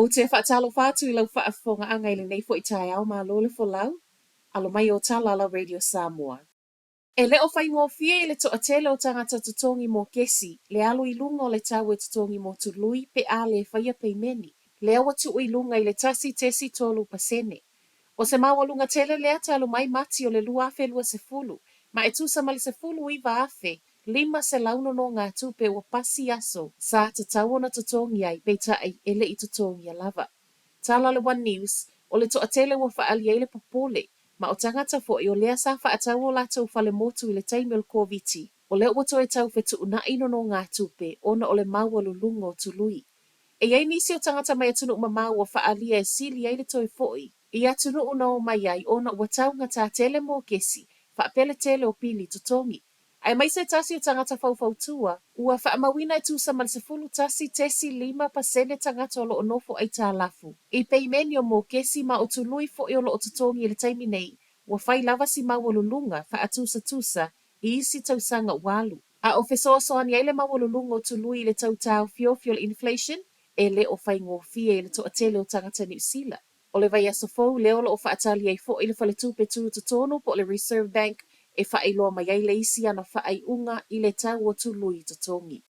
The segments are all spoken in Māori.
te whaatalo whātu I lau whaafonga anga I le nei fo I tai au mā lole fo lau, alo mai o Talala Radio Samoa. E leo whai ngō fie I le toa tele o tangata tutongi mō kesi, le alo I lunga o le tau e tutongi mō tului pe a le whaia pe meni, le awa tu I lunga I le tasi tesi tolu pasene. O se mawalunga tele lea talo mai mati o le lua afe lua se fulu, ma e tusa mali se fulu I va afe, lima se launo no ngā tupe o pasi aso, sa te tauona tutongi ai, beita ai ele I tutongi a lava. Tala le One News, o le toa tele wa whaali ai le popole, ma o tangata fo I o lea sa whaatau o lato whale motu I le taimel koviti, o leo wato e tau fetu una ino no ngā tupe, ona o le mawalu lungo tului. E iei nisi o tangata mai atunu mamau o whaalia e sili ai le toi foi, I atunu una o mai ai ona watau ngata tele mō kesi, whaapele tele o pili tutongi. Ai mai se tasi o tangata fau ua whaamawina I tusa man se fulu tasi tesi 5% tangata o lo onofo ai tā lafu. I peimeni o mō kesi ma o tului fo I o lo o tutongi I le taimi nei, ua whai lava si mawalulunga whaatusa tusa I isi tausanga walu. A o fesoasoani ai le mawalulunga o tului I le tautau fuel inflation, e le o whai ngō fie I le toa tele o tangata New Zealand. O le vai aso fau leo lo o whaatali ai fo I le whale tupe tutono po le Reserve Bank e whaailoa mai ai le isi ana whaai unga I le tau o tului tutongi.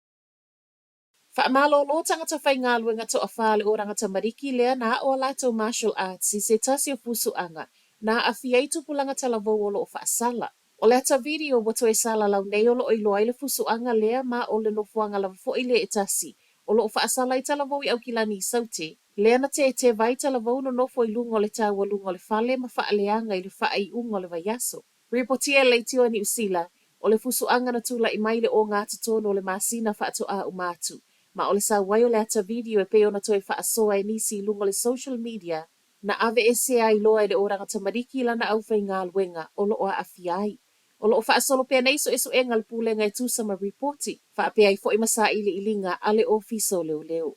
Whaamalo lo tangata whai ngā luenga to a whale o rangata mariki lea na o lato martial arts I se tasi o fusu anga na a fiai tupulanga talavou o lo o whaasala. O le ata video wato e sala lau nei o lo I loa I le fusu anga lea ma o le nofuanga lava fo I le e tasi o lo o whaasala I talavou I au kilani I saute. Lea na te vai talavou no nofo I lungo le tau o lungo le whale ma whaaleanga I le whaai ungo le vaiaso. Reportia leitio ni usila, o le fusu anga na tula I mai le o ngā tutono o le masina whaato a umatu. Ma o le sa wai o le ata video e peo na toi whaasoa e nisi lungo le social media, na ave e se ai loa I le oranga tamariki lana au whai ngā luenga o lo o a afiai. O lo o whaasolo pia neiso esu e ngal pulenga I tusama reporti, whaapea I fo I masa ili ilinga ale ofiso leo leo.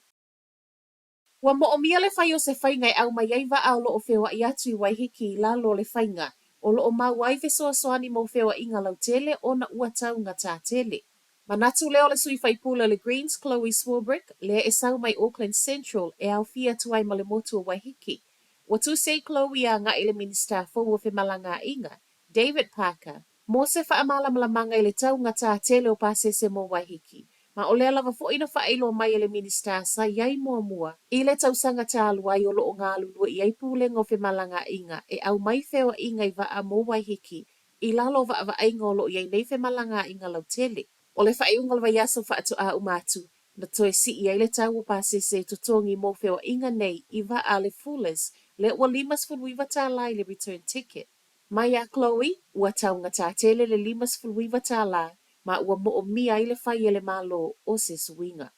Wa mo o mia le whai o se whainga I au mai aiva au lo o whewa I atu I waihiki I lalo le whainga, o lo o mawai fesoa soani mo whewa inga lau tele o na ua tau ngā tā tele. Manatu leo le sui whaipula le Greens Chloe Swarbrick, lea e sau mai Auckland Central e au fia tuai ma le motu o waihiki. Watu sei Chloe a ngā ile minister fōu o whemalanga inga, David Parker, mo se whaamalamlamanga I le tau ngā tā tele o pāsese mo waihiki. Ma o lea lava fo ina whaeilo mai le minister sa iai mua I le tausanga tā aluai o lo o ngā lulua I ai pūlenga o whemalanga inga e au mai whewa inga I waa mo waihiki I lalo wa ainga o lo I ai nei whemalanga inga lau tele. O le whaeunga le vaiaso whaatu a umatu na toe si I ai le tau o pāsese tutongi mo whewa inga nei I waa le fullers le ua 5 tā lai le return ticket. Mai a Chloe, ua taunga tā tele le 5 tā lai, ma ua mo o mia I le whai ele malo o se suinga.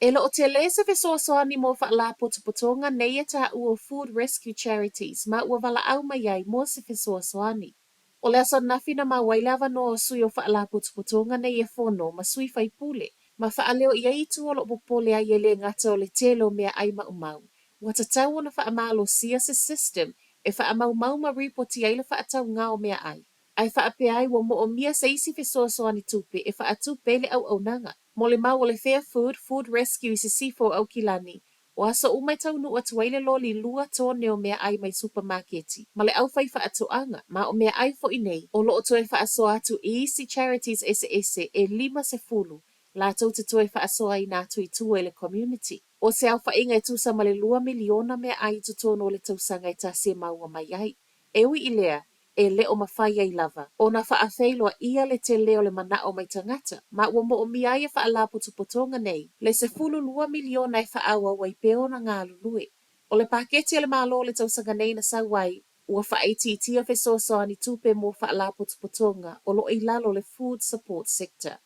E lo o te le se fesoasoani mo whaala potopotonga nei e tā ua food rescue charities, ma ua wala au mai ai mo se fesoasoani. O le aso nafina ma wailava no o sui o whaala potopotonga nei e whono ma sui whai pule, ma whaaleo I aitu o lo popole ai ele ngata o le telo mea ai mau. Wata tau ona whaamalo sia se system e whaamau ma ripoti ai le whaatau ngā o mea ai. Ai whaapea ai wa mo o mia se isi fesoasoani tupe e whaatupe le au nanga. Mo le mau o le Fair Food Rescue I se sifo au kilani, o aso umai tau nu atu ai le loli lua tōne o mea ai mai supermarketi. Ma le au whai whaatoanga, ma o mea ai fo inei, o lo o toe whaasoa atu I isi charities ese e 5 se fulu, la tau te toe whaasoa I nā tui tua le community. O se au whainga I tusa ma le 2 miliona mea ai tutono o le tausanga I tā se maua mai ai. Ewi I lea, e leo mawhai ai lava. O na whaafeiloa ia le te leo le mana o mai tangata, ma ua mo o mi ai e whaala potopotonga nei, le se 2 miliona e whaawa wai peo na ngā lulue. O le paketi e le malo le tausanga nei na sawai, ua whaititia fesoasoani tupe mo whaala potopotonga o lo I lalo le food support sector.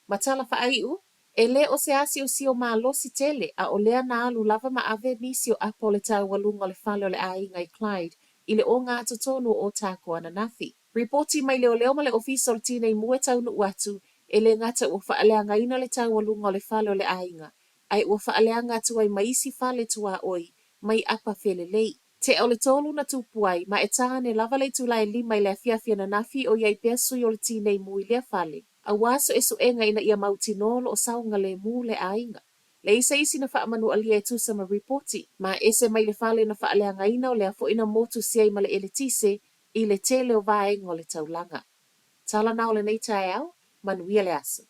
Matala whaaiu, e le o se asi o sio malo si tele, a o lea na alu lava ma ave nisi o apo le tau walunga le whale o le ainga I Clyde, I le o ngā tutono o tāko ananafi. Reporti mai leo ma le ofisa o tina I mua tau nu atu, e le ngata ua whaaleanga ina le tau walunga o le whale o le ainga. Ai ua whaaleanga atu ai maisi whale tua oi, mai apa whelelei. Te o le tolu na tupuai, ma e tāne lava le tula e 5 I le afiafia na nafi o iai pesui o le tina I mui le whale. A waso e suenga ina ia mautinolo o saunga le mu le ainga. Le isa isi na whaamanu alia e tusa ma reporti, ma ese mai le whale na whaalea ngaina o lea fo ina motu siai ma le ele tise i le tele o vaenga o le taulanga. Tala na o le nei tae au, manuia le aso.